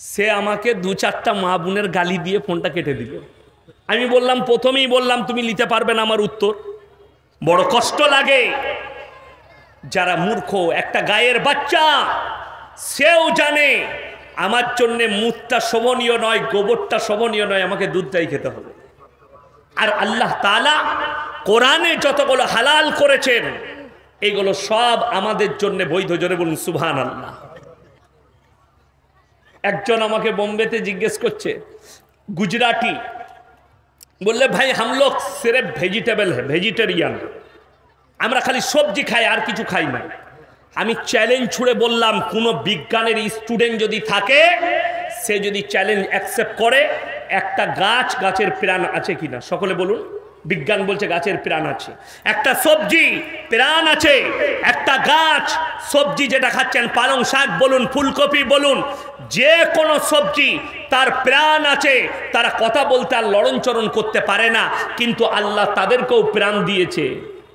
সে আমাকে দু চারটা মা বোনের গালি দিয়ে ফোনটা কেটে দিল। আমি বললাম, প্রথমেই বললাম তুমি নিতে পারবে না আমার উত্তর। বড় কষ্ট লাগে। যারা মূর্খ, একটা গায়ের বাচ্চা, সেও জানে আমার জন্যে মুখটা শোভনীয় নয়, গোবরটা শোভনীয় নয়, আমাকে দুধটাই খেতে হবে। আর আল্লাহ তাআলা কোরআনে যতগুলো হালাল করেছেন এগুলো সব আমাদের জন্য বৈধ। জোরে বলুন সুবহানাল্লাহ। একজন আমাকে বোম্বেতে জিজ্ঞেস করছে, গুজরাটি, বললে ভাই হাম লোগ সির্ফ ভেজিটেবল হ্যাঁ, ভেজিটেরিয়ান, আমরা খালি সবজি খাই আর কিছু খাই না। আমি চ্যালেঞ্জ ছুড়ে বললাম, কোনো বিজ্ঞানের স্টুডেন্ট যদি থাকে, সে যদি চ্যালেঞ্জ অ্যাকসেপ্ট করে, একটা গাছের প্রাণ আছে কিনা সকলে বলুন। বিজ্ঞান বলছে গাছের প্রাণ আছে। একটা সবজি প্রাণ আছে, একটা গাছ, সবজি যেটা খাচ্ছেন, পালং শাক বলুন, ফুলকপি বলুন, যে কোনো সবজি তার প্রাণ আছে। তারা কথা বলতে আর লড়নচরণ করতে পারে না, কিন্তু আল্লাহ তাদেরকেও প্রাণ দিয়েছে।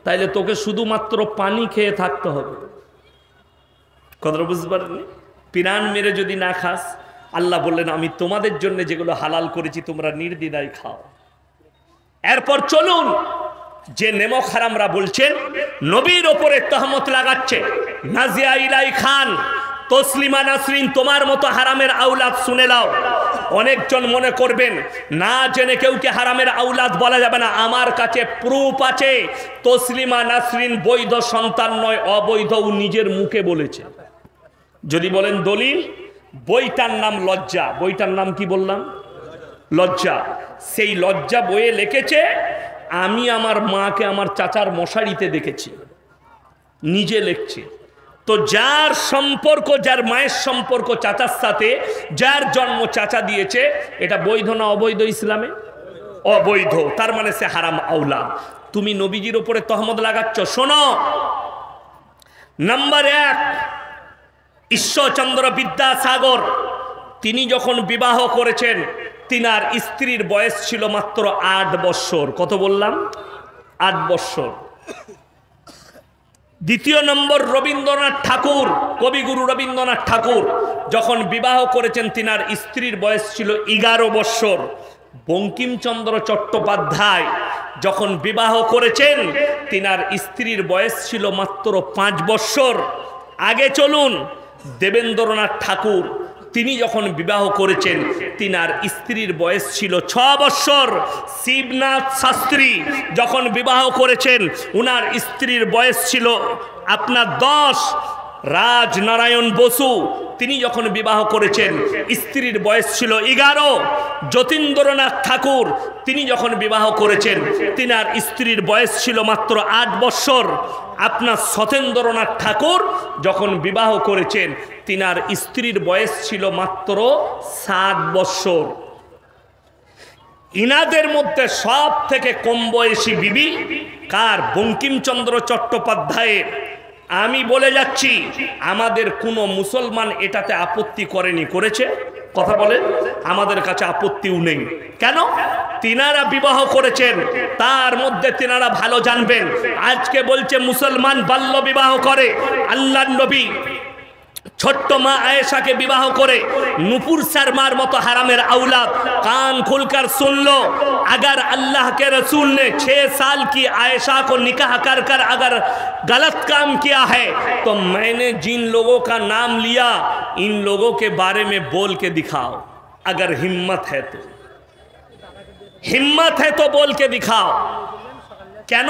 তাইলে তোকে শুধুমাত্র পানি খেয়ে থাকতে হবে। কথাটা বুঝতে পারেননি? প্রাণ মেরে যদি না খাস, আল্লাহ বললেন আমি তোমাদের জন্য যেগুলো হালাল করেছি তোমরা নির্দ্বিধায় খাও। এরপর চলুন, যে নেমক হারামরা বলছেন নবীর ওপরে তহমত লাগাচ্ছে, নাজিয়া ইলাই খান, তসলিমা নাসরিন, তোমার মতো হারামের আওলাদ শুনে নাও। অনেকজন মনে করবেন না জেনে কেউকে হারামের আওলাদ বলা যাবে না। আমার কাছে প্রুফ আছে, তসলিমা নাসরিন বৈধ সন্তান নয়, অবৈধ, ও নিজের মুখে বলেছে। যদি বলেন দলিল, বইটার নাম লজ্জা। বইটার নাম কি বললাম? লজ্জা। সেই লজ্জা বইয়ে লিখেছে, আমি আমার মাকে আমার চাচার মশারিতে দেখেছি, নিজে লিখছে। তো যার সম্পর্ক, যার মায়ের সম্পর্ক চাচার সাথে, যার জন্ম চাচা দিয়েছে, এটা বৈধ না অবৈধ ইসলামে? অবৈধ। তার মানে সে হারাম আওলাদ। তুমি নবীজির উপরে তহমত লাগাচ্ছ। শোনো, নাম্বার 1, ঈশ্বরচন্দ্র বিদ্যাসাগর, তিনি যখন বিবাহ করেছেন, তিনার স্ত্রীর বয়স ছিল মাত্র 8 বৎসর। কত বললাম? 8 বৎসর। দ্বিতীয় নম্বর, রবীন্দ্রনাথ ঠাকুর, কবিগুরু রবীন্দ্রনাথ ঠাকুর যখন বিবাহ করেছেন, তিনার স্ত্রীর বয়স ছিল 11 বৎসর। বঙ্কিমচন্দ্র চট্টোপাধ্যায় যখন বিবাহ করেছেন, তিনার স্ত্রীর বয়স ছিল মাত্র 5 বৎসর। আগে চলুন, দেবেন্দ্রনাথ ঠাকুর, তিনি যখন বিবাহ করেছেন, তিনার স্ত্রীর বয়স ছিল 6 বৎসর। শিবনাথ শাস্ত্রী যখন বিবাহ করেছেন, উনার স্ত্রীর বয়স ছিল আপনার 10। রাজনারায়ণ বসু, তিনি যখন বিবাহ করেছেন, স্ত্রীর বয়স ছিল 11। যতীন্দ্রনাথ ঠাকুর, তিনি যখন বিবাহ করেছেন, তিনার স্ত্রীর বয়স ছিল মাত্র 8 বৎসর। আপনার সতেন্দ্রনাথ ঠাকুর যখন বিবাহ করেছেন, তিনার স্ত্রীর বয়স ছিল মাত্র 7 বৎসর। ইনাদের মধ্যে সব থেকে কম বয়সী বিবি কার? বঙ্কিমচন্দ্র চট্টোপাধ্যায়ের। আমি বলে যাচ্ছি, আমাদের কোনো মুসলমান এটাতে আপত্তি করেনি, করেছে? কথা বলেন। আমাদের কাছে আপত্তিও নেই। কেন? তিনারা বিবাহ করেছেন, তার মধ্যে তিনারা ভালো জানবেন। আজকে বলছে মুসলমান বাল্য বিবাহ করে। আল্লাহর নবী ছোট্ট মা আয়েশাকে বিবাহ করে নুপুর শর্মার মতো হারামের औलाद कान खुलकर सुन लो। अगर अल्लाह के रसूल ने 6 साल की आयशा को निकाह कर कर अगर गलत काम किया है तो मैंने जिन लोगों का नाम लिया इन लोगों के बारे में बोल के दिखाओ। अगर हिम्मत है तो बोल के दिखाओ। কেন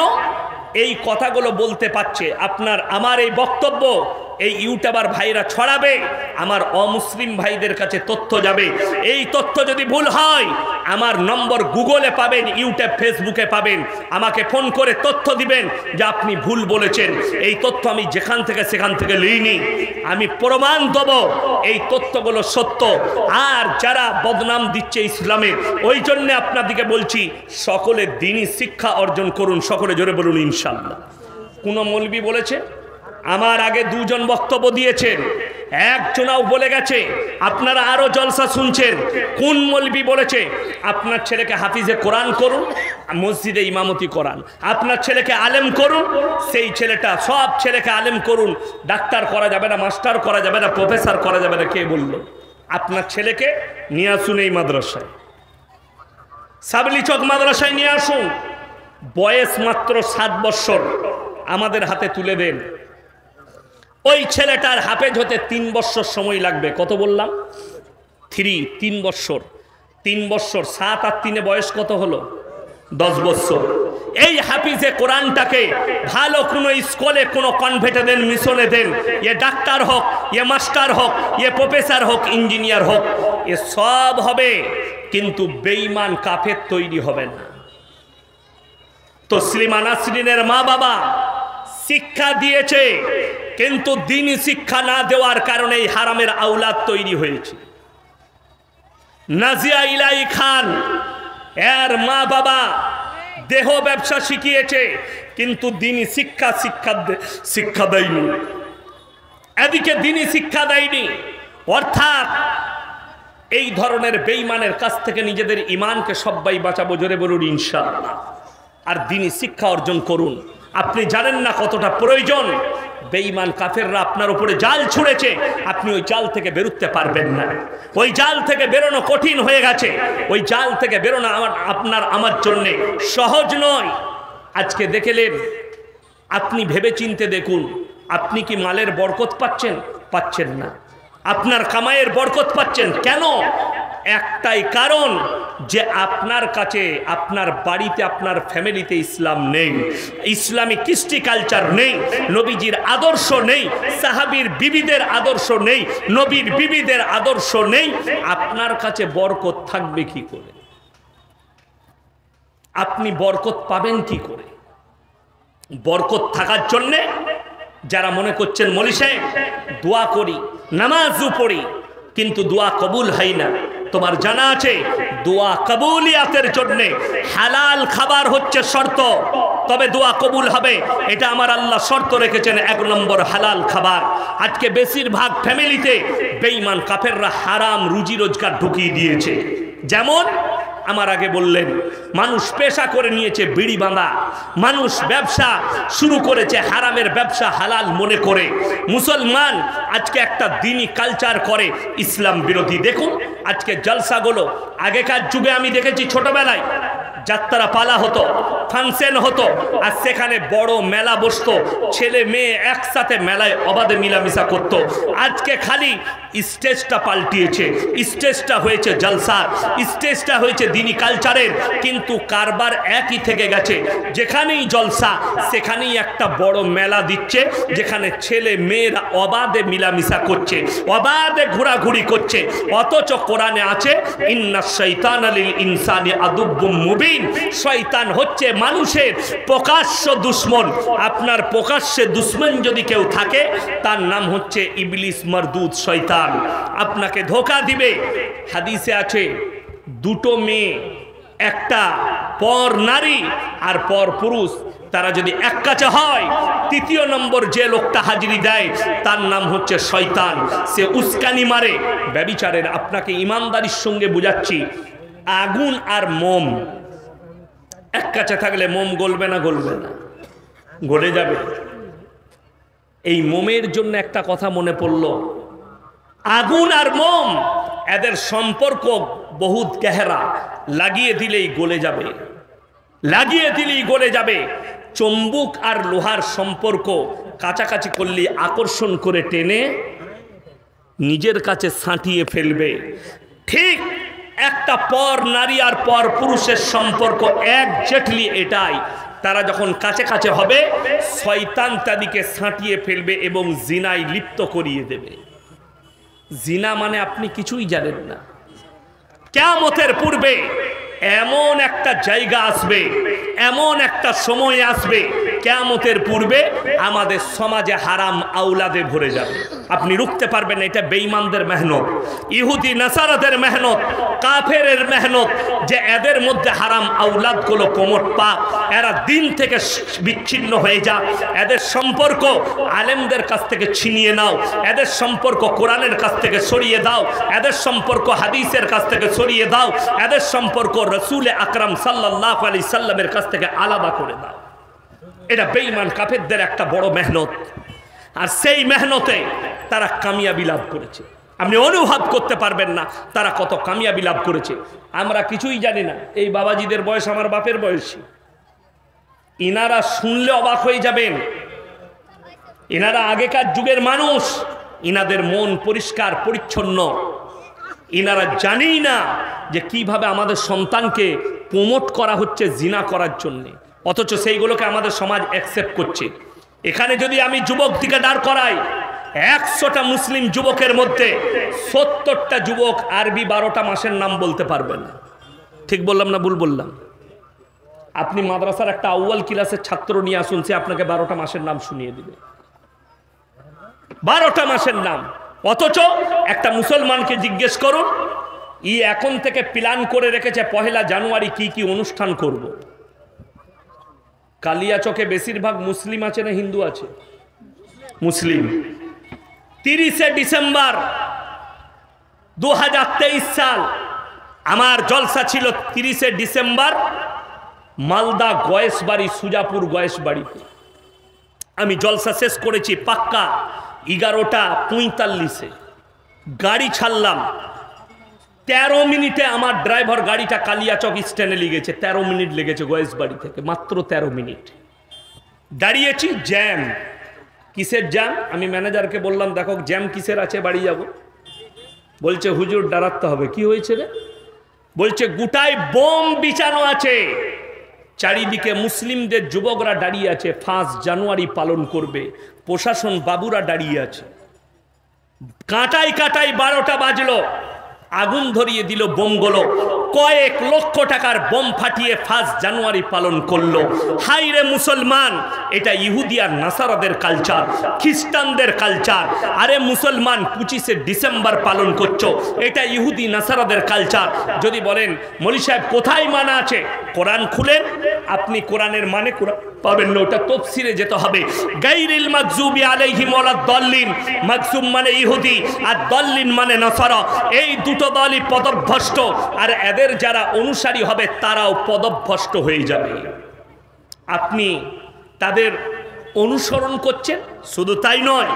এই কথাগুলো বলতে পারছে? আপনার আমার এই বক্তব্য এই ইউটিউবার ভাইরা ছড়াবে, আমার অমুসলিম ভাইদের কাছে তথ্য যাবে। এই তথ্য যদি ভুল হয়, আমার নম্বর গুগলে পাবেন, ইউটিউব ফেসবুকে পাবেন। আমাকে ফোন করে তথ্য দিবেন যে আপনি ভুল বলেছেন। এই তথ্য আমি যেখান থেকে সেখান থেকে লইনি, আমি প্রমাণ দেব এই তথ্যগুলো সত্য। আর যারা বদনাম দিচ্ছে ইসলামে, ওই জন্য আপনাদেরকে বলছি সকলে দ্বীনি শিক্ষা অর্জন করুন। সকলে জোরে বলুন ইনশাআল্লাহ। কোন মৌলবি বলেছে? আমার আগে 2 জন বক্তব্য দিয়েছেন, একজনাও বলে গেছে। আপনারা আরো জলসা শুনছেন। কোন মৌলবি বলেছে আপনার ছেলেকে হাফিজে কোরআন করুন, মসজিদে ইমামতি করান, আপনার ছেলেকে আলেম করুন? সেই ছেলেটা, সব ছেলেকে আলেম করুন, ডাক্তার করা যাবে না, মাস্টার করা যাবে না, প্রফেসর করা যাবে না। কে বলল? আপনার ছেলেকে নিয়ে আসুন এই মাদ্রাসায়, সাবলি চক মাদ্রাসায় নিয়ে আসুন। বয়স মাত্র 7 বছর, আমাদের হাতে তুলে দেন। ওই ছেলেটার হাফেজ হতে 3 বছর সময় লাগবে। কত বললাম? 3 বছর। 3 বছর 7 আর 3 বয়স কত হলো? 10 বছর। এই হাফিজে কোরআনটাকে ভালো কোনো স্কুলে, কোনো কনভেন্টে দেন, মিশনে দেন। এ ডাক্তার হোক, এ মাস্টার হোক, এ প্রফেসর হোক, ইঞ্জিনিয়ার হোক, এ সব হবে, কিন্তু বেঈমান কাফের তৈরি হবে না। তসলিমা নাসরিনের মা বাবা শিক্ষা দিয়েছে, কিন্তু দ্বীনি শিক্ষা না দেওয়ার কারণে এই হারামের আওলাদ তৈরি হয়েছে। নাজিয়া ইলাই খান এর মা বাবা দেহ ব্যবসা শিখিয়েছে, কিন্তু দ্বীনি শিক্ষা দেয়নি। এদিকে দ্বীনি শিক্ষা দেয়নি। অর্থাৎ এই ধরনের বেঈমানের কাছ থেকে নিজেদের ইমানকে সবাই বাঁচাবো, জোরে বলুন ইনশাআল্লাহ। আর দ্বীনি শিক্ষা অর্জন করুন। আপনি জানেন না কতটা প্রয়োজন। বেঈমান কাফেররা আপনার উপরে জাল ছুঁড়েছে, আপনি ওই জাল থেকে বেরোতে পারবেন না। ওই জাল থেকে বেরোনো কঠিন হয়ে গেছে। ওই জাল থেকে বেরোনো আমার জন্য সহজ নয়। আজকে দেখলেন, আপনি ভেবে চিনতে দেখুন, আপনি কি মালের বরকত পাচ্ছেন? পাচ্ছেন না। আপনার কামাইয়ের বরকত পাচ্ছেন কেন? একটাই কারণ, যে আপনার কাছে, আপনার বাড়িতে, আপনার ফ্যামিলিতে ইসলাম নেই, ইসলামী কৃষ্টি কালচার নেই, নবীজির আদর্শ নেই, সাহাবীর বিবিদের আদর্শ নেই, নবীর বিবিদের আদর্শ নেই। আপনার কাছে বরকত থাকবে কি করে? আপনি বরকত পাবেন কি করে? বরকত থাকার জন্যে যারা মনে করছেন মৌলী সাহেব দোয়া করি, নামাজও পড়ি, কিন্তু দোয়া কবুল হয় না, তোমার জানা আছে দোয়া কবুলিয়াতের জন্য হালাল খাবার হচ্ছে শর্ত, তবে দোয়া কবুল হবে। এটা আমার আল্লাহ শর্ত রেখেছেন। 1 নম্বর হালাল খাবার। আজকে বেশিরভাগ ফ্যামিলিতে বেঈমান কাফেররা হারাম রুজি রোজগার ঢুকিয়ে দিয়েছে। যেমন আমার আগে বললেন, মানুষ পেশা করে নিয়েছে বিড়ি বাঁধা, মানুষ ব্যবসা শুরু করেছে হারামের ব্যবসা হালাল মনে করে। মুসলমান আজকে একটা দ্বীনি কালচার করে ইসলাম বিরোধী। দেখুন আজকে জলসাগুলো, আগেকার যুগে আমি দেখেছি ছোটবেলায় যাত্রা পালা হতো, ফাংশন হতো, আর সেখানে বড় মেলা বসতো, ছেলে মেয়ে একসাথে মেলায় অবাধে মিলামিশা করত। আজকে খালি স্টেজটা পাল্টিয়েছে, স্টেজটা হয়েছে জলসা, স্টেজটা হয়েছে দ্বীনি কালচারের, কিন্তু কারবার একই থেকে গেছে। যেখানেই জলসা সেখানেই একটা বড় মেলা দিচ্ছে, যেখানে ছেলে মেয়েরা অবাধে মিলামিশা করছে, অবাধে ঘোরাঘুরি করছে। অথচ কোরআনে আছে ইন্না শাইতানা লিল ইনসানি আদুব্বুম মুবিন, শয়তান হচ্ছে মানুষের প্রকাশ্য দুশমন। আপনার প্রকাশ্যে দুশমন যদি কেউ থাকে, তার নাম হচ্ছে ইবলিস মারদুদ, শয়তান। আপনাকে ধোঁকা দিবে। হাদিসে আছে 2টো মেয়ে, একটা পর নারী আর পর পুরুষ, তারা যদি এক কাছে হয়, 3য় নম্বর যে লোকটা হাজিরি দেয় তার নাম হচ্ছে শয়তান। সে উস্কানি মারে। ব্যভিচারের আপনাকে ইমানদারির সঙ্গে বুঝাচ্ছি, আগুন আর মোম এক কাছে থাকলে মোম গলবে না? গলবে না, গলে যাবে। এই মোমের জন্য একটা কথা মনে পড়ল, আগুন আর মোম এদের সম্পর্ক বহুত গহরা, লাগিয়ে দিলেই গলে যাবে, লাগিয়ে দিলেই গলে যাবে। চুম্বক আর লোহার সম্পর্ক কাছাকাছি করলে আকর্ষণ করে টেনে নিজের কাছে সাঁটিয়ে ফেলবে। ঠিক একটা পর নারী আর পর পুরুষের সম্পর্ক একজাক্টলি এটাই। তারা যখন কাছে কাছে হবে, শয়তান তাদেরকে সাঁটিয়ে ফেলবে এবং জিনায় লিপ্ত করিয়ে দেবে। জিনা মানে আপনি কিছুই জানেন না। কিয়ামতের পূর্বে এমন একটা জায়গা আসবে, এমন একটা সময় আসবে, কিয়ামতের পূর্বে আমাদের সমাজে হারাম আওলাদে ভরে যাবে। আপনি রুখতে পারবেন। এটা বেঈমানদের মেহনত, ইহুদি নাসারাদের মেহনত, কাফেরের মেহনত, যে এদের মধ্যে হারাম আওলাদগুলো প্রমোট পাক, এরা দিন থেকে বিচ্ছিন্ন হয়ে যাক। এদের সম্পর্ক আলেমদের কাছ থেকে ছিনিয়ে নাও, এদের সম্পর্ক কোরআনের কাছ থেকে সরিয়ে দাও, এদের সম্পর্ক হাদিসের কাছ থেকে সরিয়ে দাও, এদের সম্পর্ক রসুল আকরাম সাল্লাল্লাহু আলাইহি সাল্লামের কাছ থেকে আলাদা করে দাও। এটা বেঈমান কাফেরদের একটা বড় মেহনত, আর সেই মেহনতে তারা কামিয়াবি লাভ করেছে। আপনি অনুভব করতে পারবেন না তারা কত কামিয়াবি লাভ করেছে। আমরা কিছুই জানি না। এই বাবাজিদের বয়স আমার বাপের বয়সী। ইনারা শুনলে অবাক হয়ে যাবেন। ইনারা আগেকার যুগের মানুষ, ইনাদের মন পরিষ্কার পরিচ্ছন্ন। ইনারা জানেই না যে কিভাবে আমাদের সন্তানকে প্রমোট করা হচ্ছে জিনা করার জন্যে, অথচ সেইগুলোকে আমাদের সমাজ অ্যাকসেপ্ট করছে। এখানে যদি আমি যুবক দিকে দাঁড় করাই, 100টা মুসলিম যুবকের মধ্যে 70টা যুবক আরবি 12টা মাসের নাম বলতে পারবে না। ঠিক বললাম না ভুল বললাম? আপনি মাদ্রাসার একটা আউয়াল ক্লাসের ছাত্র নিয়ে আসুন, সে আপনাকে 12টা মাসের নাম শুনিয়ে দিবে, 12টা মাসের নাম। অথচ একটা মুসলমানকে জিজ্ঞেস করুন, ই এখন থেকে প্ল্যান করে রেখেছে 1 জানুয়ারি কি কি অনুষ্ঠান করব। কালিয়াচকে বেশিরভাগ মুসলিম আছে না হিন্দু আছে? মুসলিম। 30 ডিসেম্বর 2023 সাল আমার জলসা ছিল 30 ডিসেম্বর মালদা গয়েশবাড়ি, সুজাপুর গয়েশবাড়িতে। আমি জলসা শেষ করেছি পাক্কা 11টা 45-এ। গাড়ি ছাড়লাম, 13 মিনিটে আমার ড্রাইভার গাড়িটা কালিয়াচক স্ট্যান্ডে লেগেছে। 13 মিনিট লেগেছে গয়েশবাড়ি থেকে, মাত্র 13 মিনিট দাঁড়িয়েছি। জ্যাম। কিসের জ্যাম? আমি ম্যানেজারকে বললাম, দেখো জ্যাম কিসের আছে, বাড়ি যাব। বলছে হুজুর দাঁড়াতে হবে। কি হয়েছে রে? বলছে গোটায় বোম বিছানো আছে, চারিদিকে মুসলিমদের যুবকরা দাঁড়িয়ে আছে, 1 জানুয়ারি পালন করবে, প্রশাসন বাবুরা দাঁড়িয়ে আছে। কাঁটাই কাঁটাই 12টা বাজলো, আগুন ধরিয়ে দিল বোমগুলো। কয়েক লক্ষ টাকার বোম ফাটিয়ে 1 জানুয়ারি পালন করলো। হাইরে মুসলমান, এটা ইহুদি আর নাসারাদের কালচার, খ্রিস্টানদের কালচার। আরে মুসলমান 25 ডিসেম্বর পালন করছো, এটা ইহুদি নাসারাদের কালচার। যদি বলেন মৌলী সাহেব কোথায় মানা আছে, কোরআন খুলেন, আপনি কোরআনের মানে পাবেন না, ওটা তাফসীরে যেতে হবে। গায়রিল মাগযুবি আলাইহিম ওয়ালাদ দাল্লিন, মাগযুব মানে ইহুদি আর দাল্লিন মানে নাসারা। এই দুটো দলই পদভ্রষ্ট, আর এদের যারা অনুসারী হবে তারাও পদভ্রষ্ট হয়ে যাবে। আপনি তাদের অনুসরণ করছেন। শুধু তাই নয়,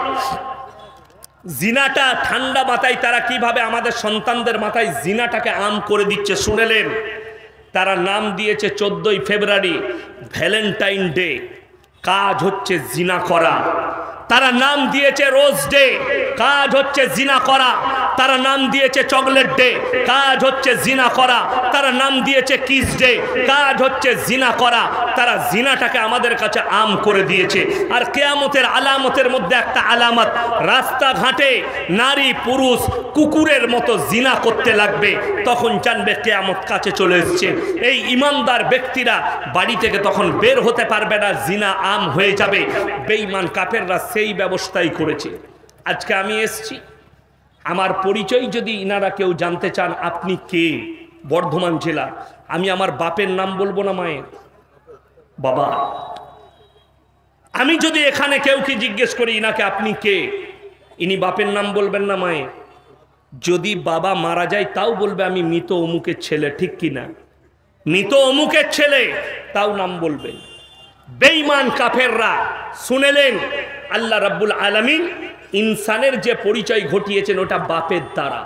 জিনাটা ঠান্ডা মাথায় তারা কিভাবে আমাদের সন্তানদের মাথায় জিনাটাকে আম করে দিচ্ছে শুনেলেন? তারা নাম দিয়েছে 14ই ফেব্রুয়ারি ভ্যালেন্টাইন ডে, কাজ হচ্ছে জিনা করা। তারা নাম দিয়েছে রোজ ডে, কাজ হচ্ছে জিনা করা। তারা নাম দিয়েছে চকলেট ডে, কাজ হচ্ছে জিনা করা। তারা নাম দিয়েছে কিস ডে, কাজ হচ্ছে জিনা করা। তারা জিনাটাকে আমাদের কাছে আম করে দিয়েছে। আর কিয়ামতের আলামতের মধ্যে একটা আলামত, রাস্তাঘাটে নারী পুরুষ কুকুরের মতো জিনা করতে লাগবে, তখন জানবে কিয়ামত কাছে চলে এসেছে। এই ইমানদার ব্যক্তিরা বাড়ি থেকে তখন বের হতে পারবে না, জিনা আম হয়ে যাবে। বেঈমান কাফেররা সেই ব্যবস্থাই করেছে। আজকে আমি এসছি, আমার পরিচয় যদি ইনারা কেউ জানতে চান, আপনি কে? বর্ধমান জেলা। আমি আমার বাপের নাম বলবো না মায়ের? বাবা। আমি যদি এখানে কেউ কি জিজ্ঞেস করি ইনাকে আপনি কে, ইনি বাপের নাম বলবেন না মায়ের। যদি বাবা মারা যায় তাও বলবে আমি মৃত অমুকের ছেলে, ঠিক কিনা? মৃত অমুকের ছেলে তাও নাম বলবেন। বেঈমান কাফেররা শুনেলেন, আল্লাহ রাব্বুল আলামিন ইনসানের যে পরিচয় ঘটিয়েছেন ওটা বাপের দ্বারা।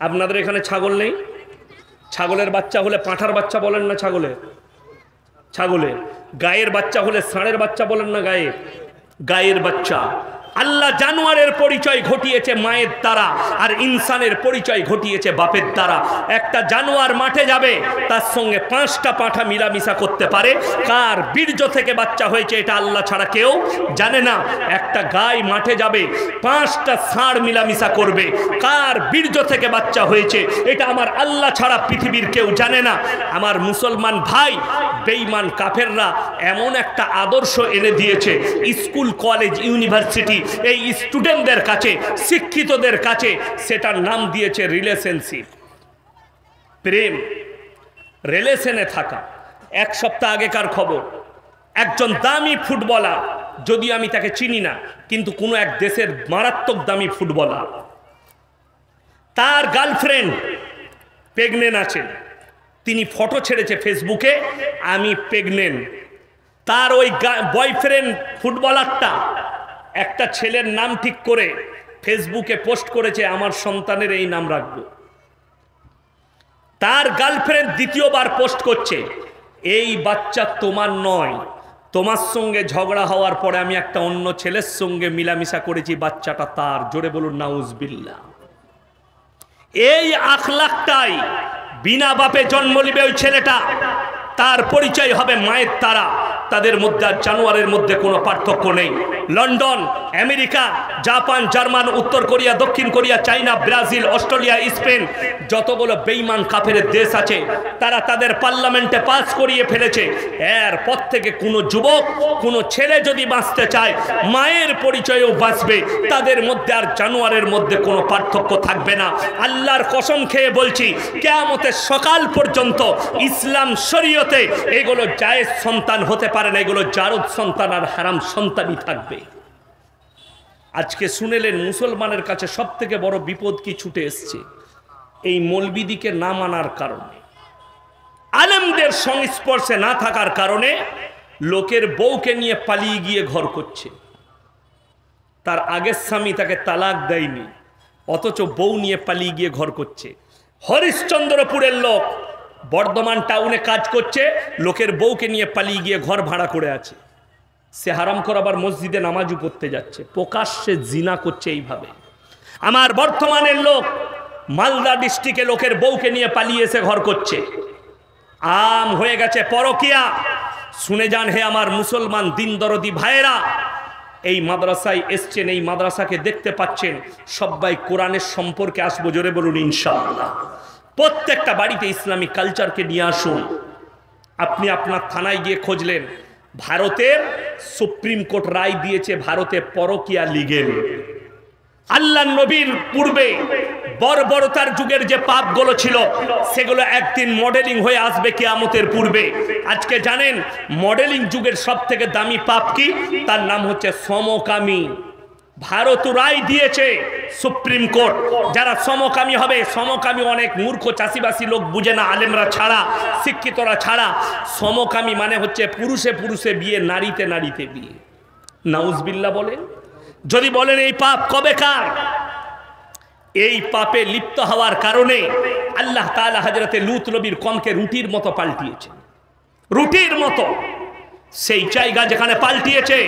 আপনাদের এখানে ছাগল নেই? ছাগলের বাচ্চা হলে পাঁঠার বাচ্চা বলেন না ছাগলের? ছাগলের। গায়ের বাচ্চা হলে ষাঁড়ের বাচ্চা বলেন না গায়ের? গায়ের বাচ্চা। আল্লাহ জানোয়ারের পরিচয় ঘটিয়েছে মায়ের দ্বারা, আর ইনসানের পরিচয় ঘটিয়েছে বাপের দ্বারা। একটা জানোয়ার মাঠে যাবে, তার সঙ্গে 5টা পাঁঠা মিলামিশা করতে পারে। কার বীর্য থেকে বাচ্চা হয়েছে এটা আল্লাহ ছাড়া কেউ জানে না। একটা গাই মাঠে যাবে, 5টা ষাঁড় মিলামিশা করবে। কার বীর্য থেকে বাচ্চা হয়েছে এটা আমার আল্লাহ ছাড়া পৃথিবীর কেউ জানে না। আমার মুসলমান ভাই, বেঈমান কাফেররা এমন একটা আদর্শ এনে দিয়েছে স্কুল কলেজ ইউনিভার্সিটি এই স্টুডেন্টদের কাছে, শিক্ষিতদের কাছে, সেটার নাম দিয়েছে রিলেশনশিপ, প্রেম, রিলেশনে থাকা। 1 সপ্তাহ আগেকার খবর, একজন দামি ফুটবলার, যদিও আমি তাকে চিনি না, কিন্তু কোনো এক দেশের মারাত্মক দামি ফুটবলার, তার গার্লফ্রেন্ড প্রেগনেন্ট আছেন। তিনি ফটো ছেড়েছে ফেসবুকে, আমি প্রেগনেন্ট। তার ওই বয়ফ্রেন্ড ফুটবলারটা একটা ছেলের নাম ঠিক করে ফেসবুকে পোস্ট করেছে আমার সন্তানের এই নাম রাখবো। তার গার্লফ্রেন্ড দ্বিতীয়বার পোস্ট করছে, এই বাচ্চা তোমার নয়, তোমার সঙ্গে ঝগড়া হওয়ার পরে আমি একটা অন্য ছেলের সঙ্গে মিলামিশা করেছি, বাচ্চাটা তার। জোরে বলুন নাউজুবিল্লাহ। এই আখলাকটাই বিনা বাপে জন্ম নিবে ওই ছেলেটা, তার পরিচয় হবে মায়ের তারা। তাদের মধ্যে আর জানোয়ারের মধ্যে কোনো পার্থক্য নেই। লন্ডন, আমেরিকা, জাপান, জার্মান, উত্তর কোরিয়া, দক্ষিণ কোরিয়া, চাইনা, ব্রাজিল, অস্ট্রেলিয়া, স্পেন, যতগুলো বেঈমান কাফের দেশ আছে তারা তাদের পার্লামেন্টে পাস করিয়ে ফেলেছে। এরপর থেকে কোনো যুবক, কোনো ছেলে যদি বাঁচতে চায় মায়ের পরিচয়েও বাঁচবে, তাদের মধ্যে আর জানোয়ারের মধ্যে কোনো পার্থক্য থাকবে না। আল্লাহর কসম খেয়ে বলছি, কিয়ামতের সকাল পর্যন্ত ইসলাম শরীয়তে এগুলো জায়েজ সন্তান হতে পারে না, এগুলো জারদ সন্তান আর হারাম সন্তানই থাকবে। আজকে শুনেলেন মুসলমানের কাছে সব থেকে বড় বিপদ কি ছুটে এসছে? এই মৌলবিদিকে না মানার কারণে, আলেমদের সংস্পর্শে না থাকার কারণে লোকের বউকে নিয়ে পালিয়ে গিয়ে ঘর করছে। তার আগের স্বামী তাকে তালাক দেয়নি, অথচ বউ নিয়ে পালিয়ে গিয়ে ঘর করছে। হরিশ্চন্দ্রপুরের লোক বর্ধমান টাউনে কাজ করছে, লোকের বউকে নিয়ে পালিয়ে গিয়ে ঘর ভাড়া করে আছে। সে হারামখোর আবার মসজিদে নামাজও পড়তে যাচ্ছে, প্রকাশ্যে জিনা করছে এইভাবে। আমার বর্তমানের লোক মালদা ডিস্ট্রিক্টে লোকের বউকে নিয়ে পালিয়ে এসে ঘর করছে। আম হয়ে গেছে পরকিয়া। শুনে যান হে আমার মুসলমান দিন দরদি ভাইয়েরা, এই মাদ্রাসায় এসছেন, এই মাদ্রাসাকে দেখতে পাচ্ছেন, সবাই কোরআনের সম্পর্কে আসবো। জোরে বলুন ইনশাআল্লাহ। প্রত্যেকটা বাড়িতে ইসলামিক কালচারকে নিয়ে আসুন। আপনি আপনার থানায় গিয়ে খুঁজলেন, ভারতের সুপ্রিম কোর্ট রায় দিয়েছে ভারতে পরকিয়া লিগেল। আল্লাহ নবীর পূর্বে বর্বরতার যুগের যে পাপগুলো ছিল সেগুলো একদিন মডেলিং হয়ে আসবে কিয়ামতের পূর্বে। আজকে জানেন মডেলিং যুগের সব থেকে দামি পাপ কি? তার নাম হচ্ছে সমকামী। ভারত রায় দিয়েছে সুপ্রিম কোর্ট, যারা সমকামী হবে, সমকামী অনেক মূর্খ চাষিবাসী লোক বুঝে না, আলেমরা ছাড়া, শিক্ষিতরা ছাড়া। সমকামী মানে হচ্ছে পুরুষে পুরুষে বিয়ে, নারীতে নারীতে বিয়ে। নাউজবিল্লাহ বলেন। যদি বলেন এই পাপ কবেকার, এই পাপে লিপ্ত হওয়ার কারণে আল্লাহ তাআলা হযরতে লূত নবীর কমকে রুটির মতো পাল্টিয়েছে। রুটির মতো সেই জায়গা যেখানে পাল্টিয়েছে,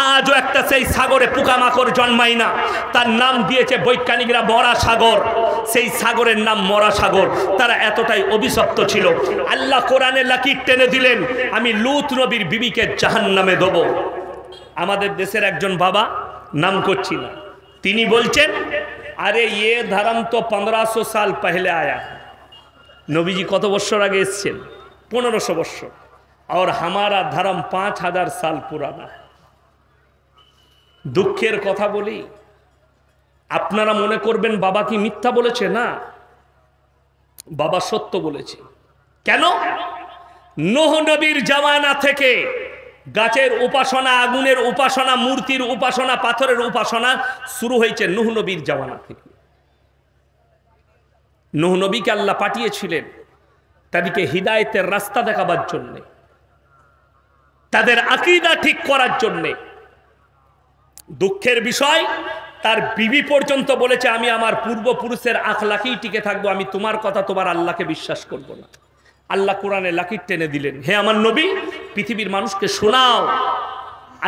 আজও একটা সেই সাগরে পোকামাকড় জন্মায় না, তার নাম দিয়েছে বৈজ্ঞানিকরা মরা সাগর। সেই সাগরের নাম মরা সাগর। তারা এতটাই অভিশপ্ত ছিল, আল্লাহ কোরআনে লাকির টেনে দিলেন, আমি লূত নবীর বিবিকে জাহান্নামে দেব। আমাদের দেশের একজন বাবা, নাম করছি না, তিনি বলছেন, আরে ये धर्म तो 1500 साल पहले आया। नबीजी কত বছর আগে এসেছেন? 1500 বছর। और हमारा धर्म 5000 साल पुराना है। দুঃখের কথা বলি, আপনারা মনে করবেন বাবা কি মিথ্যা বলেছে? না, বাবা সত্য বলেছে। কেন? নূহ নবীর জামানা থেকে গাছের উপাসনা, আগুনের উপাসনা, মূর্তির উপাসনা, পাথরের উপাসনা শুরু হয়েছে নূহ নবীর জামানা থেকে। নূহ নবীকে আল্লাহ পাঠিয়েছিলেন তাদেরকে হিদায়েতের রাস্তা দেখাবার জন্য, তাদের আকীদা ঠিক করার জন্য। দুঃখের বিষয়, তার বিবি পর্যন্ত বলেছে, আমি আমার পূর্বপুরুষের আখলাকেই টিকে থাকবো, আমি তোমার কথা, তোমার আল্লাহকে বিশ্বাস করব না। আল্লাহ কোরআনে লাকির টেনে দিলেন, হে আমার নবী, পৃথিবীর মানুষকে শোনাও।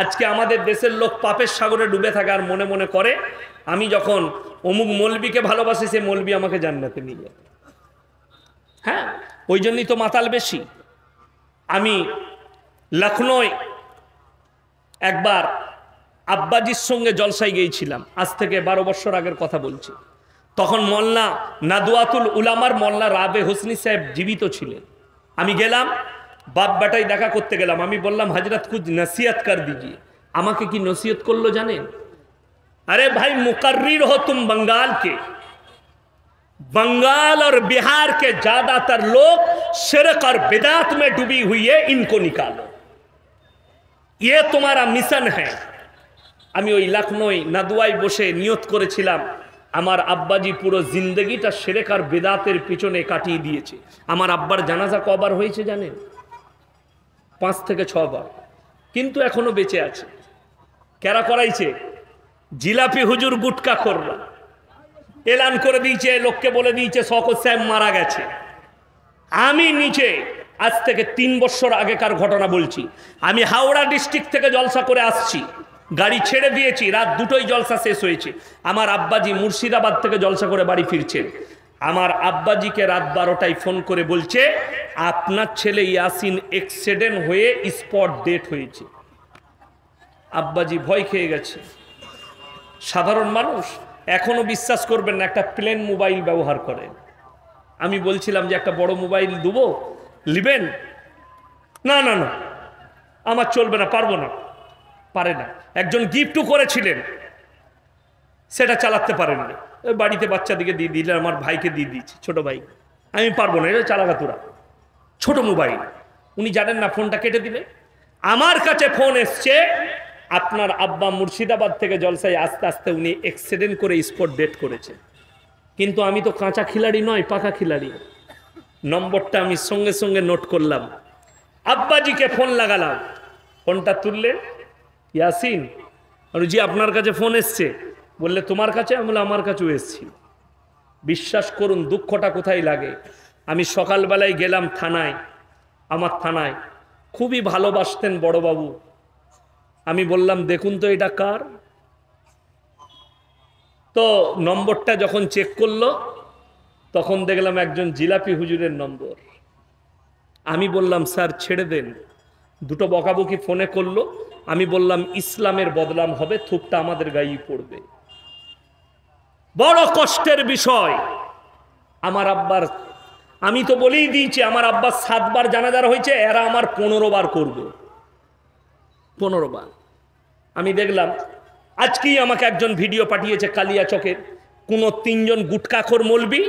আজকে আমাদের দেশের লোক পাপের সাগরে ডুবে থাকে আর মনে মনে করে, আমি যখন অমুক মৌলবীকে ভালোবাসি, সে মৌলবী আমাকে জান্নাতে নিয়ে যাবে। হ্যাঁ, ওই জন্যই তো মাতাল বেশি। আমি লখনৌয় একবার আব্বাজির সঙ্গে জলসায় গিয়েছিলাম, আজ থেকে 12 বছর আগের কথা বলছি। তখন মোল্লা নাদওয়াতুল উলামার মোল্লা রাবে হোসনি সাহেব জীবিত ছিলেন। আমি গেলাম, বাপ বেটাই দেখা করতে গেলাম। আমি বললাম, হজরত কুछ नसीहत कर दीजिए। আমাকে কি নসিহত করলো জানেন? अरे भाई मुकर्रिर हो तुम बंगाल के, बंगाल और बिहार के ज्यादातर लोग शिरक और बिदात में डूबी हुई है, इनको निकालो, ये तुम्हारा मिशन है। আমি ওই লখনৌয় নাদওয়ায় বসে নিয়ত করেছিলাম, আমার আব্বাজি পুরো জিন্দগিটা শিরক আর বিদাতের পিছনে কাটিয়ে দিয়েছে। আমার আব্বার জানাজা কবার হয়েছে জানেন? 5 থেকে 6 বার, কিন্তু এখনো বেঁচে আছে। কারা করাইছে? জিলাপি হুজুর গুটকা খোররা এলান করে দিয়েছে, লোককে বলে দিয়েছে শওকত সাহেব মারা গেছে। আমি নিচে আজ থেকে 3 বছর আগেকার ঘটনা বলছি, আমি হাওড়া ডিস্ট্রিক্ট থেকে জলসা করে আসছি, গাড়ি ছেড়ে দিয়েছি, রাত 2টোয় জলসা শেষ হয়েছে। আমার আব্বাজি মুর্শিদাবাদ থেকে জলসা করে বাড়ি ফিরছেন। আমার আব্বাজিকে রাত 12টায় ফোন করে বলছে আপনার ছেলে ইয়াসিন অ্যাক্সিডেন্ট হয়ে স্পট ডেট হয়েছে। আব্বাজি ভয় খেয়ে গেছে। সাধারণ মানুষ এখনো বিশ্বাস করবেন না, একটা প্লেন মোবাইল ব্যবহার করে। আমি বলছিলাম যে একটা বড় মোবাইল দেবো, নেবেন? না না না, আমার চলবে না, পারবো না। পারে না। একজন গিফটও করেছিলেন, সেটা চালাতে পারেননি, বাড়িতে বাচ্চাদিকে দিয়ে দিলেন, আমার ভাইকে দিয়ে দিয়েছি, ছোট ভাই। আমি পারবো না, এটা চালাগা তোরা, ছোট মোবাইল। উনি জানেন না, ফোনটা কেটে দিলে। আমার কাছে ফোন এসছে আপনার আব্বা মুর্শিদাবাদ থেকে জলসায় আস্তে আস্তে উনি অ্যাক্সিডেন্ট করে স্পট ডেট করেছে। কিন্তু আমি তো কাঁচা খিলাড়ি নয়, পাকা খিলাড়ি। নম্বরটা আমি সঙ্গে সঙ্গে নোট করলাম, আব্বাজিকে ফোন লাগালাম। ফোনটা তুললেন, ইয়াসিন। আর জি আপনার কাছে ফোন এসছে। বললে তোমার কাছে? আমি বললাম আমার কাছেও এসছি। বিশ্বাস করুন দুঃখটা কোথায় লাগে। আমি সকালবেলায় গেলাম থানায়, আমার থানায় খুবই ভালোবাসতেন বড়বাবু। আমি বললাম দেখুন তো এটা কার। তো নম্বরটা যখন চেক করলো তখন দেখলাম একজন জিলাপি হুজুরের নম্বর। আমি বললাম স্যার ছেড়ে দেন। 2টো বকাবকি ফোনে করলো। আমি বললাম ইসলামের বদনাম হবে, থুপটা আমাদের গায়েই পড়বে। বড় কষ্টের বিষয়। আমার আব্বার, আমি তো বলেই দিয়েছি আমার আব্বার 7 বার জানাজার হয়েছে, এরা আমার 15 বার করবে। 15 বার। আমি দেখলাম আজকেই আমাকে একজন ভিডিও পাঠিয়েছে কালিয়াচকের, কোনো 3 জন গুটকাখোর মৌলবি,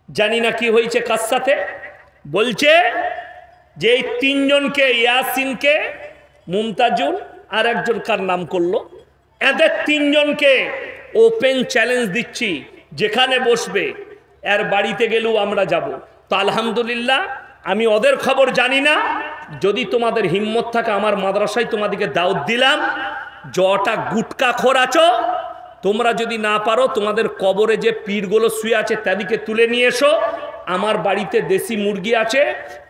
জানি না কি হয়েছে কার সাথে, বলছে যে এই 3 জনকে, ইয়াসিনকে, মুমতাজুল আর একজন কার নাম করলো, এদের 3 জনকে ওপেন চ্যালেঞ্জ দিচ্ছি, যেখানে বসবে এর বাড়িতে গেলেও আমরা যাব। তো আলহামদুলিল্লাহ আমি ওদের খবর জানি না, যদি তোমাদের হিম্মত থাকে আমার মাদ্রাসায় তোমাদেরকে দাওয়াত দিলাম, যটা গুটকাখোর আছো তোমরা যদি না পারো তোমাদের কবরে যে পীরগুলো শুয়ে আছে তাদেরকে তুলে নিয়ে এসো। আমার বাড়িতে দেশি মুরগি আছে,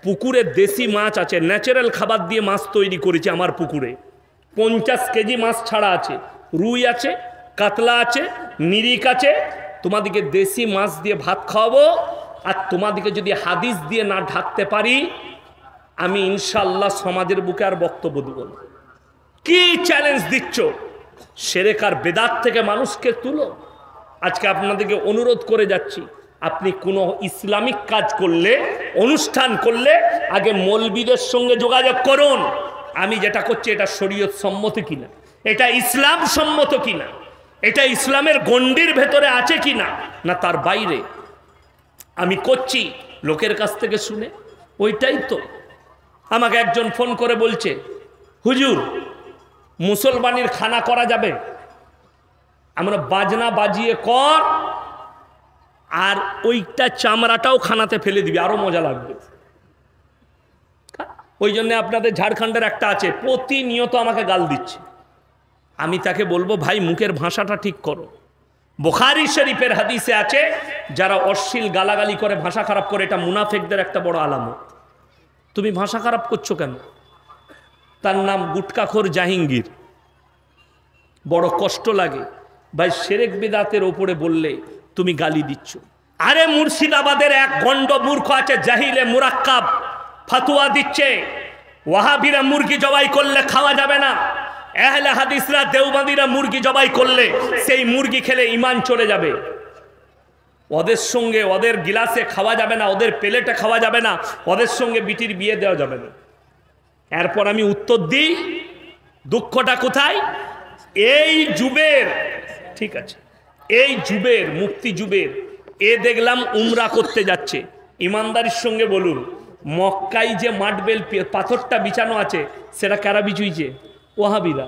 পুকুরে দেশি মাছ আছে, ন্যাচারাল খাবার দিয়ে মাছ তৈরি করেছি আমার পুকুরে। 50 কেজি মাছ ছাড়া আছে, রুই আছে, কাতলা আছে, নিরিক আছে। তোমাদেরকে দেশি মাছ দিয়ে ভাত খাওয়াবো। আর তোমাদেরকে যদি হাদিস দিয়ে না ঢাকতে পারি, আমি ইনশাআল্লাহ সমাজের বুকে আর বক্তব্য দেব না। কি চ্যালেঞ্জ দিচ্ছ? শিরক আর বেদাত থেকে মানুষকে তুলো। আজকে আপনাদেরকে অনুরোধ করে যাচ্ছি, আপনি কোনো ইসলামিক কাজ করলে, অনুষ্ঠান করলে আগে মৌলবীদের সঙ্গে যোগাযোগ করুন। আমি যেটা করছি এটা শরীয়ত সম্মত কিনা, এটা ইসলাম সম্মত কিনা, এটা ইসলামের গণ্ডির ভেতরে আছে কিনা, না তার বাইরে। আমি করছি লোকের কাছ থেকে শুনে, ওইটাই তো। আমাকে একজন ফোন করে বলছে হুজুর মুসলমানের খানা করা যাবে? আমরা বাজনা বাজিয়ে কর, আর ওইটা চামড়াটাও খানাতে ফেলে দিবি, আরো মজা লাগবে। ওই জন্য আপনাদের ঝাড়খণ্ডের একটা আছে, প্রতিনিয়ত আমাকে গাল দিচ্ছে। আমি তাকে বলবো ভাই মুখের ভাষাটা ঠিক করো। বুখারী শরীফের হাদিসে আছে যারা অশ্লীল গালাগালি করে, ভাষা খারাপ করে, এটা মুনাফিকদের একটা বড় আলামত। তুমি ভাষা খারাপ করছো কেন? তার নাম গুটকাখোর জাহাঙ্গীর। বড় কষ্ট লাগে ভাই, শিরক বিদআতের ওপরে বললে তুমি গালি দিচ্ছ। আরে মুর্শিদাবাদের এক গন্ড মূর্খ আছে, জাহিলে মুরাক্কাব, ফতোয়া দিচ্ছে ওয়াহাবিরা মুরগি জবাই করলে খাওয়া যাবে না, আহলে হাদিসরা দেওবন্দিরা মুরগি জবাই করলে সেই মুরগি খেলে ঈমান চলে যাবে। ওদের সঙ্গে ওদের গিলাসে খাওয়া যাবে না, ওদের প্লেটে খাওয়া যাবে না, ওদের সঙ্গে বিটির বিয়ে দেওয়া যাবে না। এরপর আমি উত্তর দিই, দুঃখটা কোথায়? এই জুবের, ঠিক আছে, এই জুবের, মুফতি জুবের, এ দেখলাম উমরা করতে যাচ্ছে। ইমানদারির সঙ্গে বলুন, মক্কায় যে মার্বেল পাথরটা বিছানো আছে সেটা কারা বিছুইছে? ওয়াহাবিরা।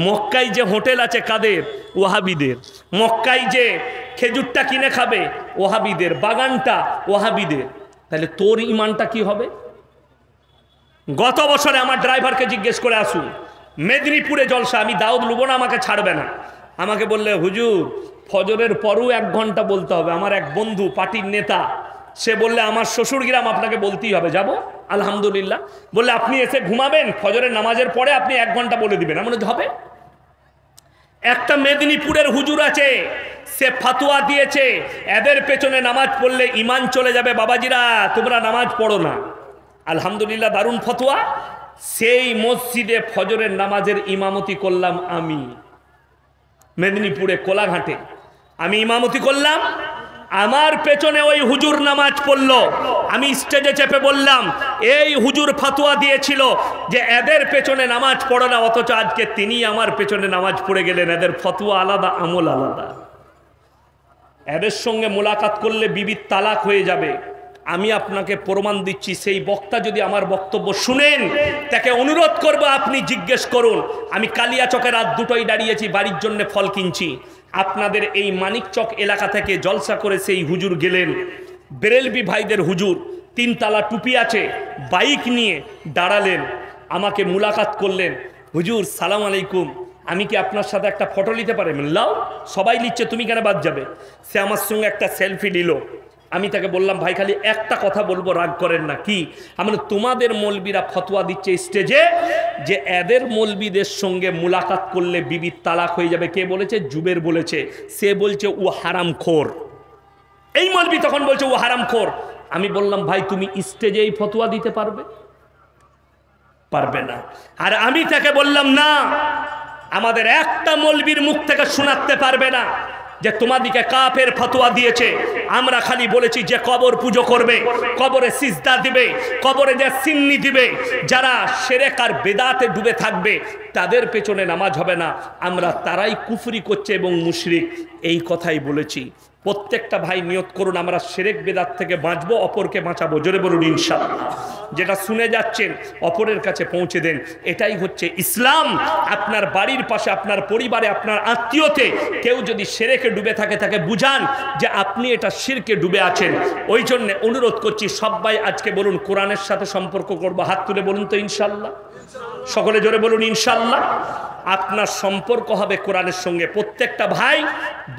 মক্কায় যে হোটেল আছে কাদের? ওয়াহাবিদের। মক্কায় যে খেজুরটা কিনে খাবে ওয়াহাবিদের, বাগানটা ওয়াহাবিদের। তাহলে তোর ইমানটা কি হবে? গত বছরে আমার ড্রাইভারকে জিজ্ঞেস করে আসুন, মেদিনীপুরে জলসা, আমি দাউদ লুবো না, আমাকে ছাড়বে না। আমাকে বললে হুজুর ফজরের পরও 1 ঘন্টা বলতে হবে। আমার এক বন্ধু পার্টির নেতা, সে বললে আমার শ্বশুর গ্রাম, আপনাকে বলতেই হবে। যাব আলহামদুলিল্লাহ। বললে আপনি এসে ঘুমাবেন, ফজরের নামাজের পরে আপনি 1 ঘন্টা বলে দিবেন। আমার হবে। একটা মেদিনীপুরের হুজুর আছে, সে ফাতোয়া দিয়েছে এদের পেছনে নামাজ পড়লে ঈমান চলে যাবে। বাবাজিরা তোমরা নামাজ পড়ো না। আলহামদুলিল্লাহ, দারুণ ফতোয়া। সেই মসজিদে ফজরের নামাজের ইমামতি করলাম আমি, মেদিনীপুরে কোলাঘাটে আমি ইমামতি করলাম। আমার পেছনে ওই হুজুর নামাজ পড়লো। আমি স্টেজে চেপে বললাম, এই হুজুর ফতোয়া দিয়েছিল যে এদের পেছনে নামাজ পড়ো না, অথচ আজকে তিনি আমার পেছনে নামাজ পড়ে গেলেন। এদের ফতোয়া আলাদা, আমল আলাদা। এদের সঙ্গে মোলাকাত করলে বিবির তালাক হয়ে যাবে। আমি আপনাকে প্রমাণ দিচ্ছি। সেই বক্তা যদি আমার বক্তব্য শুনেন, তাকে অনুরোধ করব আপনি জিজ্ঞেস করুন। আমি কালিয়াচকে রাত 2টোয় দাঁড়িয়েছি, বাড়ির জন্য ফল কিনছি। আপনাদের এই মানিকচক এলাকা থেকে জলসা করে সেই হুজুর গেলেন, বেরেলবি ভাইদের হুজুর, 3 তালা টুপি আছে, বাইক নিয়ে দাঁড়ালেন, আমাকে মুলাকাত করলেন। হুজুর সালাম আলাইকুম, আমি কি আপনার সাথে একটা ফটো নিতে পারি? লাও, সবাই নিচ্ছে, তুমি কেন বাদ যাবে? সে আমার সঙ্গে একটা সেলফি নিল। আমি তাকে বললাম, ভাই খালি একটা কথা বলবো, রাগ করেন না। কি? আমি তোমাদের মৌলবীরা ফতোয়া দিচ্ছে স্টেজে যে এদের মৌলবীদের সঙ্গে মুলাকাত করলে বিবির তালাক হয়ে যাবে। কে বলেছে? জুবের বলেছে। সে বলছে ও হারামখোর। এই মৌলবী তখন বলছে ও হারামখোর। আমি বললাম, ভাই তুমি স্টেজে এই ফতোয়া দিতে পারবে? পারবে না। আর আমি তাকে বললাম, না, আমাদের একটা মৌলবীর মুখ থেকে শোনাতে পারবে না যে তোমাদিকে কাফের ফতোয়া দিয়েছে। আমরা খালি বলেছি যে কবর পুজো করবে, কবরে সিজদা দিবে, কবরে যে সিন্নি দিবে, যারা শিরক আর বেদাতে ডুবে থাকবে তাদের পেছনে নামাজ হবে না। আমরা তারাই কুফরি করছে এবং মুশরিক, এই কথাই বলেছি। প্রত্যেকটা ভাই নিয়ত করুন, আমরা শিরক বেদাত থেকে বাঁচবো, অপরকে বাঁচাবো। জোরে বলুন ইনশাআল্লাহ। যেটা শুনে যাচ্ছেন অপরের কাছে পৌঁছে দেন, এটাই হচ্ছে ইসলাম। আপনার বাড়ির পাশে, আপনার পরিবারে, আপনার আত্মীয়তে কেউ যদি শিরকে ডুবে থাকে, তাকে বুঝান যে আপনি এটা শিরকে ডুবে আছেন। ওই জন্য অনুরোধ করছি, সবাই আজকে বলুন কোরআনের সাথে সম্পর্ক করবো। হাত তুলে বলুন তো ইনশাআল্লাহ। সকলে জোরে বলুন ইনশাআল্লাহ। আপনার সম্পর্ক হবে কোরআনের সঙ্গে। প্রত্যেকটা ভাই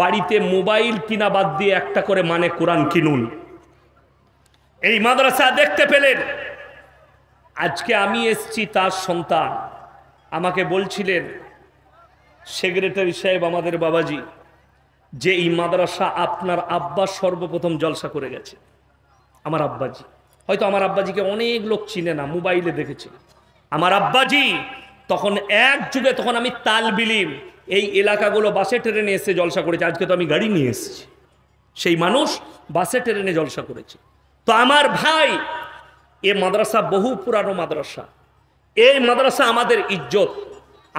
বাড়িতে মোবাইল কিনা বাদ দিয়ে একটা করে মানে কোরআন কিনুন। এই মাদ্রাসা দেখতে পেলেন, আজকে আমি এসছি, তার সন্তান আমাকে বলছিলেন, সেক্রেটারি সাহেব আমাদের বাবাজি, যে এই মাদ্রাসা আপনার আব্বা সর্বপ্রথম জলসা করে গেছে। আমার আব্বাজি, হয়তো আমার আব্বাজিকে অনেক লোক চিনে না, মোবাইলে দেখেছে। আমার আব্বাজি তখন এক যুগে, তখন আমি তালবিলিম, এই এলাকাগুলো বাসে ট্রেনে এসে জলসা করেছে। আজকে তো আমি গাড়ি নিয়ে এসেছি, সেই মানুষ বাসে ট্রেনে জলসা করেছে। তো আমার ভাই, এ মাদ্রাসা বহু পুরানো মাদ্রাসা, এই মাদ্রাসা আমাদের ইজ্জত।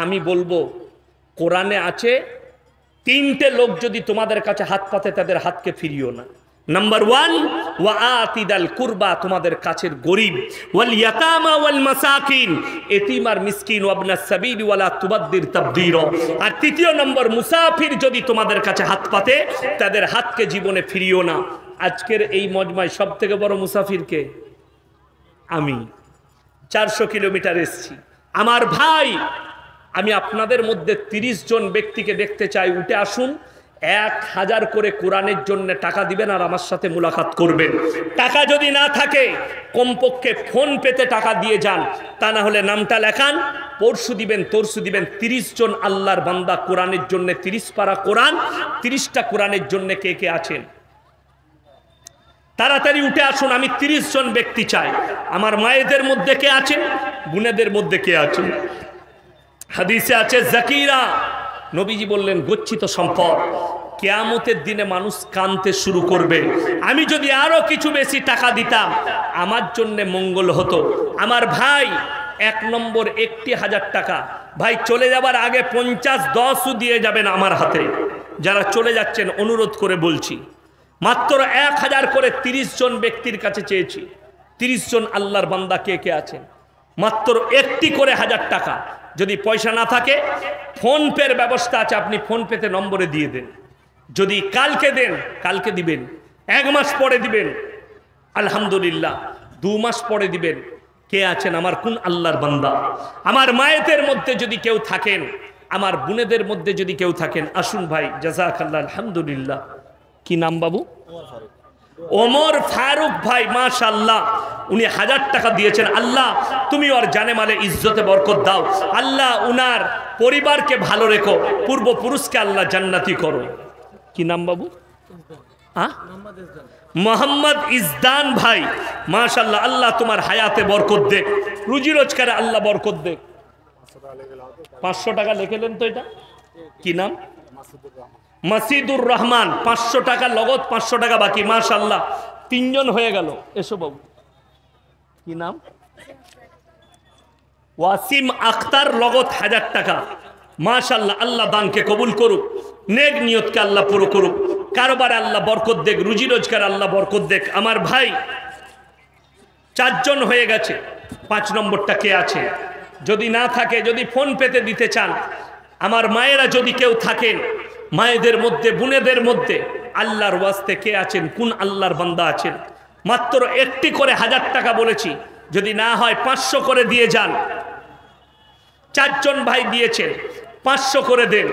আমি বলবো, কোরআনে আছে 3টে লোক যদি তোমাদের কাছে হাত পাতে, তাদের হাতকে ফিরিও না। নাম্বার 1, ওয়া আতিদাল কুরবা, তোমাদের কাছের গরিব, ওয়াল ইয়াতামা ওয়াল মাসাকিন, এতিম আর মিসকিন, ওয়াবনাস সাবিল ওয়ালা তুবাদ্দির তাবদীরা। আর 3য় নম্বর, মুসাফির যদি তোমাদের কাছে হাত পাতে, তাদের হাতকে জীবনে ফিরিও না। আজকের এই মজমায় সবথেকে বড় মুসাফির কে? আমি। 400 কিলোমিটার এসেছি। আমার ভাই, আমি আপনাদের মধ্যে 30 জন ব্যক্তিকে দেখতে চাই, উঠে আসুন। 1000 করে কোরআনের জন্য টাকা দিবেন আর আমার সাথে মুলাকাত করবেন। টাকা যদি না থাকে, কমপক্ষে ফোন পেতে টাকা দিয়ে যান, তা না হলে নামটা লেখান, পরশু দিবেন, তরশু দিবেন। 30 জন আল্লাহর বান্দা কোরআনের জন্য, 30 পারা কোরআন, 30টা কোরআনের জন্য কে কে আছেন? তাড়াতাড়ি উঠে আসুন। আমি 30 জন ব্যক্তি চাই। আমার মায়েদের মধ্যে কে আছেন? বোনেদের মধ্যে কে আছেন? হাদিসে আছে জাকিরা, নবীজি বললেন গচ্ছিত সম্পদ। কিয়ামতের দিনে মানুষ কাঁদতে শুরু করবে। আমি যদি আরো কিছু বেশি টাকা দিতাম, আমার জন্য মঙ্গল হতো। আমার ভাই, 1 নম্বর 1000 টাকা, ভাই চলে যাবার আগে 50-10 দিয়ে যাবেন আমার হাতে। যারা চলে যাচ্ছেন অনুরোধ করে বলছি, মাত্র 1000 করে 30 জন ব্যক্তির কাছে চেয়েছি। 30 জন আল্লাহর বান্দা কে কে আছেন? মাত্র 1টি করে 1000 টাকা। যদি পয়সা না থাকে, ফোন পের ব্যবস্থা আছে, আপনি ফোন পেতে নম্বরে দিয়ে দেন। যদি কালকে দেন, কালকে দিবেন, 1 মাস পরে দিবেন, আলহামদুলিল্লাহ, 2 মাস পরে দিবেন। কে আছেন? আমার কোন আল্লাহর বান্দা? আমার মায়েদের মধ্যে যদি কেউ থাকেন, আমার বোনেদের মধ্যে যদি কেউ থাকেন আসুন ভাই, জাযাকাল্লাহ, আলহামদুলিল্লাহ। কি নাম বাবু? ওমর ফারুক ভাই, মাশাআল্লাহ, উনি 1000 টাকা দিয়েছেন। আল্লাহ তুমি ওর জানে মালে ইজ্জতে বরকত দাও, আল্লাহ উনার পরিবারকে ভালো রেখো, পূর্বপুরুষকে আল্লাহ জান্নাতি করো। কি নাম বাবু? মোহাম্মদ ইজদান ভাই, মাশাআল্লাহ, আল্লাহ তোমার হায়াতে বরকত দেখ, রুজি রোজগারে আল্লাহ বরকত দেখ। 500 টাকা লিখেলেন তো, এটা কি নাম? মাসিদুর রহমান, 500 টাকা লগত, 500 টাকা বাকি, মাশাআল্লাহ, 3 জন হয়ে গেল। এসো বাবু, কি নাম? ওয়াসিম আখতার, লগত 1000 টাকা, মাশাআল্লাহ, আল্লাহ দানকে কবুল করুক, নেক নিয়তকে আল্লাহ পুরো করুক, কারোবারে আল্লাহ বরকত দেখ, রুজি রোজগার আল্লাহ বরকত দেখ। আমার ভাই 4 জন হয়ে গেছে, 5 নম্বরটা কে আছে? যদি না থাকে, যদি ফোন পেতে দিতে চান, আমার মায়েরা যদি কেউ থাকেন, মায়েদের মধ্যে, বোনেদের মধ্যে আল্লাহর ওয়াস্তে কে আছেন, কোন আল্লাহর বান্দা আছেন? মাত্র একটি করে 1000 টাকা বলেছি, যদি না হয় 500 করে দিয়ে যান। 4 জন ভাই দিয়েছেন, 500 করে দেন।